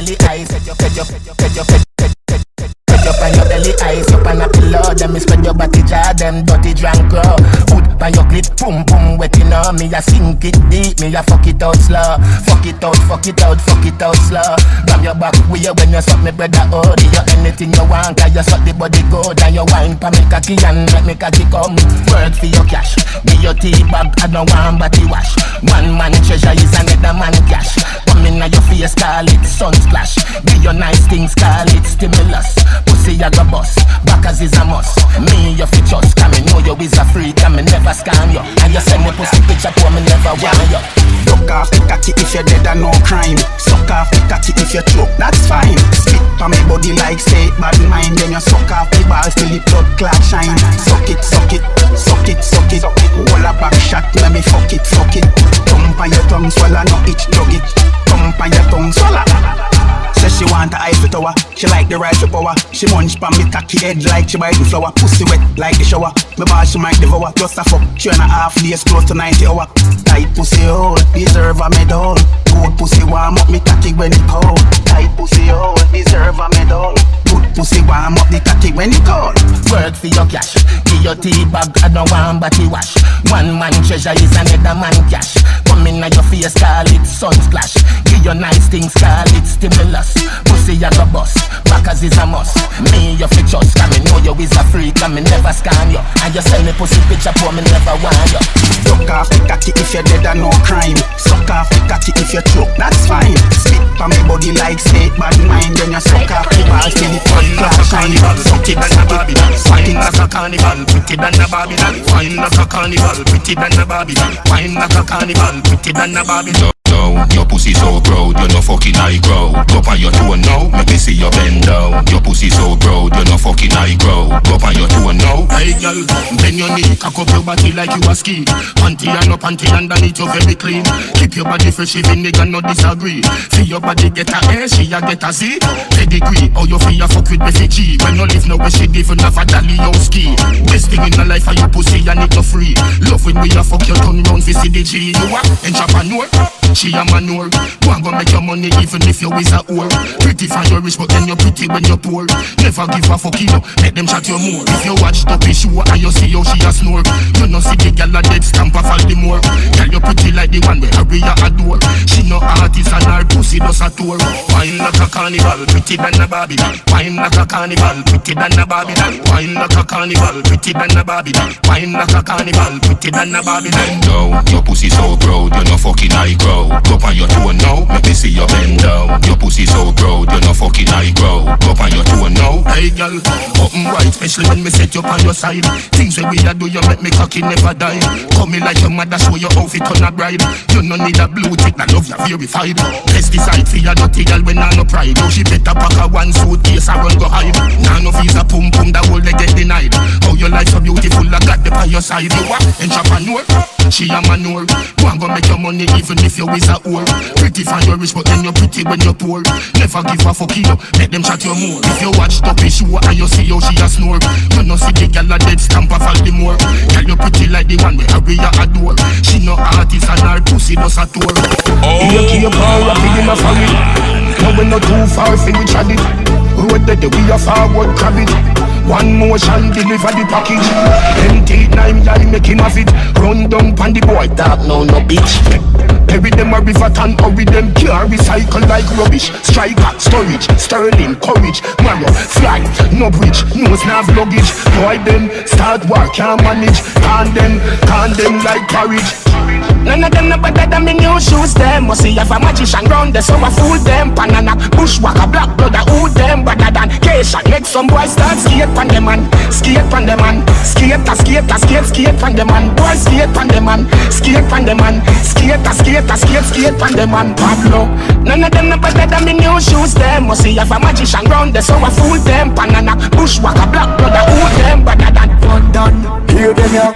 belly eyes. Head up on your belly eyes, up on a pillow. Them is spread your body jar, them dirty drunk girl. Hood by your clit, boom boom wetting on me. I sink it deep, me I fuck it out slow. Fuck it out slow. Grab your back with you when you suck me brother. Oh, do you anything you want? Cause you suck the body good and you wine pa me cocky and make me cocky come. Work for your cash, be your tea bag. I don't want body wash. One man treasure is another man cash. Come in your face, call it sun splash. Be your nice things, call it stimulus. Pussy I go bust, backers is a must. Me you fi trust, cause me know you is a freak and me never scam you. And you send me pussy picture for me never want you. Duck off the catty if you're dead and no crime. Suck off the catty if you choke, that's fine. Spit on my body like say bad mind. Then you suck off the balls till the blood clot shine. Suck it. Hold a back shot, let me fuck it. Thump on your tongue, swallow, no itch, drug it. Thump on your tongue, swallow. Says she want a Eiffel Tower, she like the rifle power. She munch pa me cocky head like she biting flower. Pussy wet like the shower, me ball she might devour. Just a fuck, 3.5 days close to 90 hour. Tight pussy hole, deserve a medal. Good pussy warm up me cocky when it cold. Tight pussy hole, deserve a medal. Good pussy warm up the cocky when it cold. Work for your cash, give your tea bag, I don't want body wash. One man treasure is another man cash. Come in your face, call it sun splash. Give your nice things, call it stimulus. Pussy I go bust, backers is a must. Me you fi trust, cause me know you is a freak and me never scam you. And you send me pussy picture for me never want you. Duck off the catty if you're dead and no crime. Suck off the catty if you choke, that's fine. Spit on my body like snake bad mind. Then you suck off the balls till the blood clot shine. Suck it, wine like a carnival, pretty than a Babylon. Wine like a carnival, pretty than a Babylon. Wine like a carnival, pretty than a Babylon. Your pussy so proud, you're no fucking high grow. Go on your toe now, make me see your bend down. Your pussy so proud, you're no fucking high grow. Go on your toe now. Hey girl, bend your knee, cock up your body like you a ski. Panty and no panty underneath you very clean. Keep your body fresh even nigga no disagree. Feel your body get a A, she a get a Z. Pedigree, how you feel fuck with refugee. When you live now where she even have a dolly ski. Best thing in the life of your pussy and it no free. Love when we a fuck your turn round for CDG. You a entrepreneur. She a manure. Go and go make your money even if you is a whore. Pretty for your rich but then you're pretty when you're poor. Never give a fuck you know, let them chat you more. If you watch the fish show and you see how she a snore. You know see the girl a dead stamp of all the more. Girl you pretty like the one where Aria adore. She no artist and her pussy does a tour. Wine like a carnival, pretty than a Babylon. Wine like a carnival, pretty than a Babylon. Wine like a carnival, pretty than a Babylon. Wine like a carnival, pretty than a Babylon. No, your pussy so proud, you're no fucking high grow. Go on your toe now, make me see your bend down. Your pussy so proud, you're no fucking high grow. Go on your toe now. Hey girl, open wide, especially when me set you on your side. Things that we a do, you make me cocky never die. Come in like your mother, show your outfit on a bride. You no need a blue tick, that love you verified. Pesticide for your dirty girl when I no pride. Oh, she better pack a one suitcase and run go hide. Now no visa pum pum, that whole they get denied. How your life so beautiful, I got them on your side. You are entrepreneur, she a manure. Go and go make your money even if you is a whore. Pretty for your rich but then you're pretty when you're poor. Never give a fuck you know, let them chat you more. If you watch the fish show and you see how she a snore. You know see the girl a dead stamp of all the more. Girl you pretty like the one where Aria adore. She no artist and her pussy does a tour. You keep on rapping in a family. Now we not too far for we chat it. Road that we a forward crab it. One motion deliver the package. Empty 9 y'all make him have it. Run down pan the boy dark no bitch. Bury them a river and hurry them. Can't recycle like rubbish. Striker, storage, sterling, courage. Marrow, fly, no bridge. Nose nav luggage. Boy them start work, can't manage. Can them like porridge. None of them no better than me new shoes them. Must see have a magician round there so I fool them. Panana, bushwhacker, black brother, who them better than Keisha. Make some boys start skate pan them man. Skate pan them man. Skate pan them man. Boy skate pan them man. Skate pan them man. Skate pan them man. Pablo. None of them no better than me new shoes them. Must see have a magician round there so I fool them. Panana, bushwhacker, black brother, who them better than. Done. Hear them ya.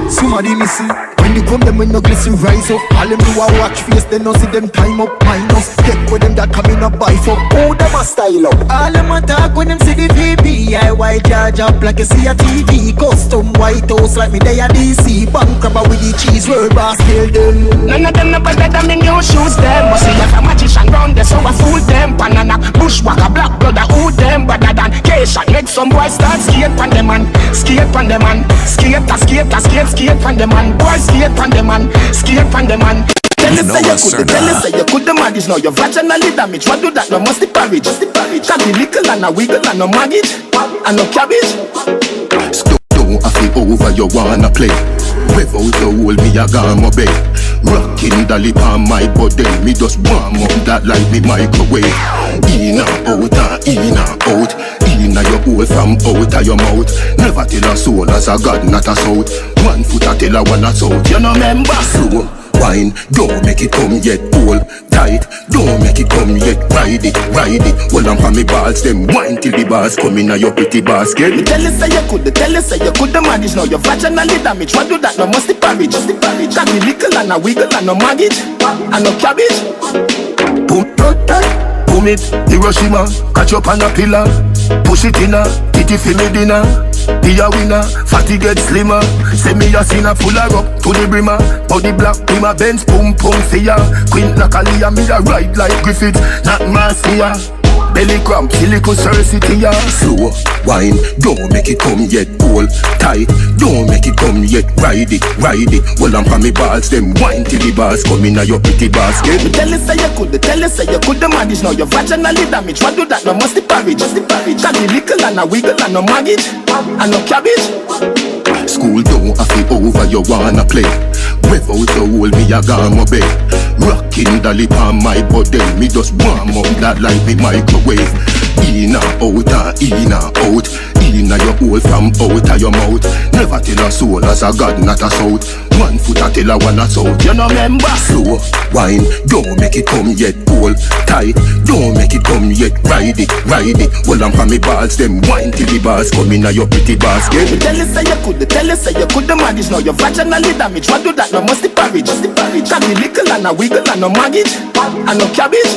Somebody missing. When you come them when no glisten rise up. All them do a watch face, they no see them time up. Minus, take with them that come in a buy for. Oh, them a style up. All them a talk when them see the VPIY charge up like you see a TV. Custom White House like me they a DC. Bank robber with the cheese, world boss kill them. None of them no better than me new shoes them. Must see have a magician round there, so I fool them. Banana, bushwhacker, black brother, who them better than Keisha. Make some boys start skate pan them man, skate pan them man, skate pan them man, boys skate pan them man, skate pan them man. Tell us say you could the manage. Now you're vaginally damaged. What do that? No must the porridge. Can be little and a wiggle and no maggot and no cabbage. Don't I feel over you wanna play. Without the hole me a gone my bed. Rocking the lip on my body. Me just warm up that like me microwave. In and out and in and out. In a your hole from out of your mouth. Never tell a soul as a God not a south. 1 foot a tell a one a south. You know member slow. Wine, don't make it come yet, hold tight. Don't make it come yet, ride it. Hold on for me balls, them wine till the bars come in a your pretty basket. Me tell you say you could manage. Now you're vaginally damaged. What do that? No must the porridge. Can be little and a wiggle and no maggot and no cabbage. Boom it, Hiroshima, catch up on a pillar. Push it in a, titty for me dinner. Be a winner, fatty get slimmer. Say me a sinner full of rock to the brimmer. Body black, be my Benz, pum pum fear. Queen Natalia, me a ride like Griffith, not Marcia. Belly cramp, silicon Cersei, yeah. Slow, wine, don't make it come yet, hold tight. Don't make it come yet, ride it. Hold on for me balls, them wine till the bars come in a your pretty basket. Me tell you say you could manage. Now you're vaginally damaged. What do that? No must the porridge. Can be little and a wiggle and no maggot and no cabbage. School don't have to over, you wanna play. Without the hole, me a gone my bed. Rocking the lip on my body. Me just warm up that like me microwave. In and out and in and out. In a your hole from out of your mouth. Never tell a soul as a God not a south. 1 foot a tell a one a south. You know member slow, wine, don't make it come yet, hold tight. Don't make it come yet, ride it. Hold on for me balls, them wine till the bars come in a your pretty basket. Me tell you say you could manage. Now you're vaginally damaged. What do that? No must the porridge. Can be little and a wiggle and no maggot and no cabbage.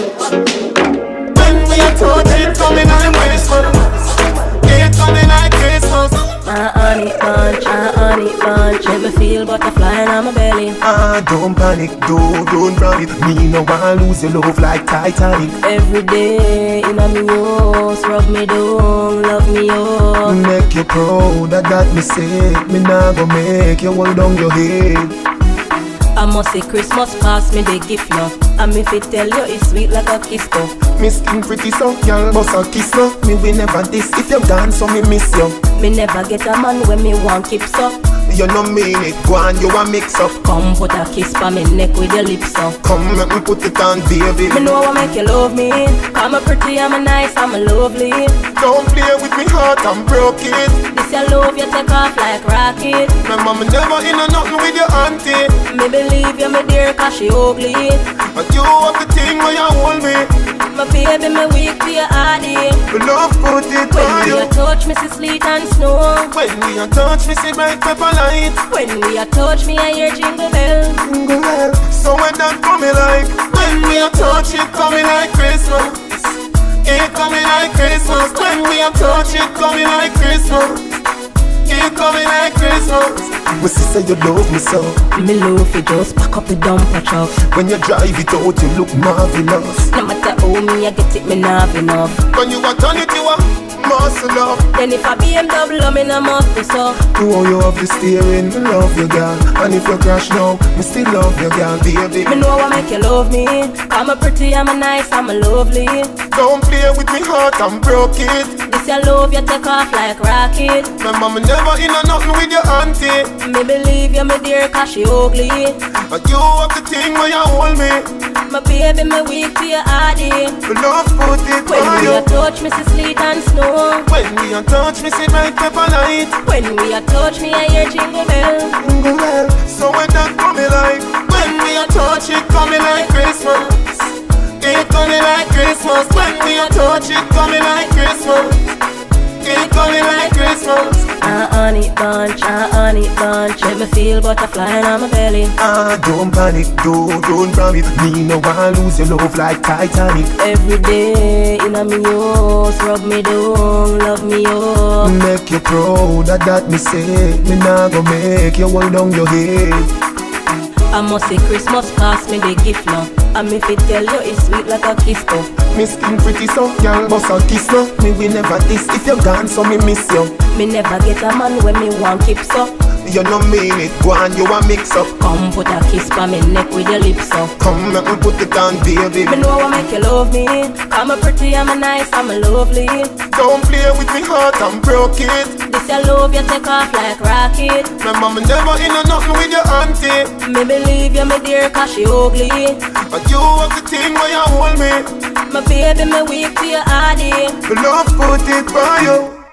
When we are touch it coming on the waistline. It coming like Christmas. honey bunch. Let me feel butterfly in my belly. Don't panic, don't panic. Me no want lose your love like Titanic. Every day in a me house, rub me down, love me up. Make you proud, that me say. Me nah go make you hold down your head. I must say Christmas pass me the gift now. And me fit tell you it's sweet like a kiss though. Me skin pretty so, y'all bust a kiss no. Me will never this if you dance so me miss you. Me never get a man when me want keep so. You no mean it, go on you a mix up. Come put a kiss pa me neck with your lips up. Come let me put it on baby. Me know I make you love me. I'm a pretty, I'm a nice, I'm a lovely. Don't play with me heart, I'm broke it. This your love you take off like rocket. My mama never in a nothing with your auntie. Me believe you me dear cause she ugly. But you have the thing where you hold me. My baby me weak to your body. Love put it When on we you. a touch me see sleet and snow. When we a touch me see bright pepper light. When we a touch me I hear jingle bells. Jingle bell. So when that coming like. When we a touch it coming like Christmas. It coming like Christmas. When we a touch it coming like Christmas. It coming like Christmas. We say you love me so. Me love you just pack up the dumper truck. When you drive it out you look marvelous. No matter how me I get it me not have enough. When you a turn it you a muscle up. Then if I BMW me no must be so. Oh you have the steering, me love you girl. And if you crash now, me still love you girl baby. Me know I make you love me. I'm a pretty, I'm a nice, I'm a lovely. Don't play with me heart, I'm broke it. This your love you take off like rocket. My mama never in a nothing with your auntie. Me believe you me dear cause she ugly. But you have the thing where you hold me. My baby me weak to your body. Love put it When on we you. a touch me see sleet and snow. When we a touch me see bright pepper light. When we a touch me I hear jingle bells. Jingle bell. So when that coming like. When we a touch it coming like Christmas. It coming like Christmas. When we a touch it coming like Christmas. It coming like Christmas. Honey bunch. Let me feel butterfly in my belly. Don't panic, don't panic. Me no want lose your love like Titanic. Every day in a me house, rub me down, love me up. Make you proud, that me say. Me nah go make you hold down your head. I must say Christmas pass me the gift now. And me fit tell you it's sweet like a kiss too. Me skin pretty so, girl, bust a kiss no. Me will never diss if you're gone, so me miss you. Me never get a man when me want keep so. You no mean it, go on, you a mix up. Come put a kiss pa me neck with your lips up. Come make me put it on, baby. Me know I make you love me. I'm a pretty, I'm a nice, I'm a lovely. Don't play with me heart, I'm broke it. This your love, you take off like rocket. Remember me never in a nothing with your auntie. Me believe you, me dear, cause she ugly. But you have the thing where you hold me. My baby, me weak to your body. The love put it by you.